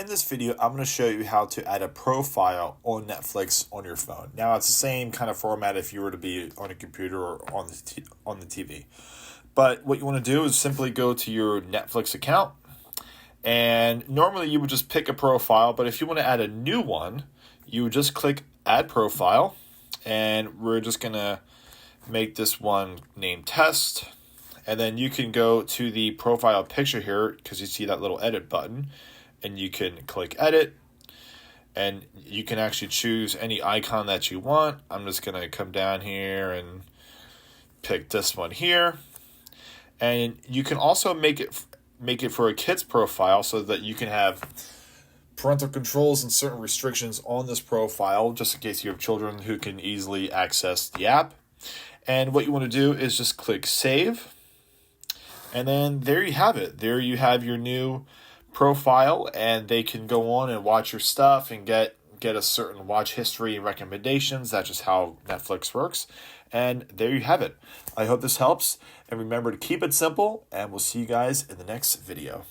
this video, I'm going to show you how to add a profile on Netflix on your phone. Now, it's the same kind of format if you were to be on a computer or on the TV. But what you want to do is simply go to your Netflix account. And normally you would just pick a profile, but if you want to add a new one, you would just click Add Profile. And we're just going to make this one named Test. And then you can go to the profile picture here because you see that little edit button. And you can click edit, and you can actually choose any icon that you want. I'm just going to come down here and pick this one here. And you can also make it for a kid's profile so that you can have parental controls and certain restrictions on this profile, just in case you have children who can easily access the app. And what you want to do is just click save. And then there you have it. There you have your new profile, and they can go on and watch your stuff and get a certain watch history and recommendations. That's just how Netflix works. And there you have it. I hope this helps, and remember to keep it simple, and we'll see you guys in the next video.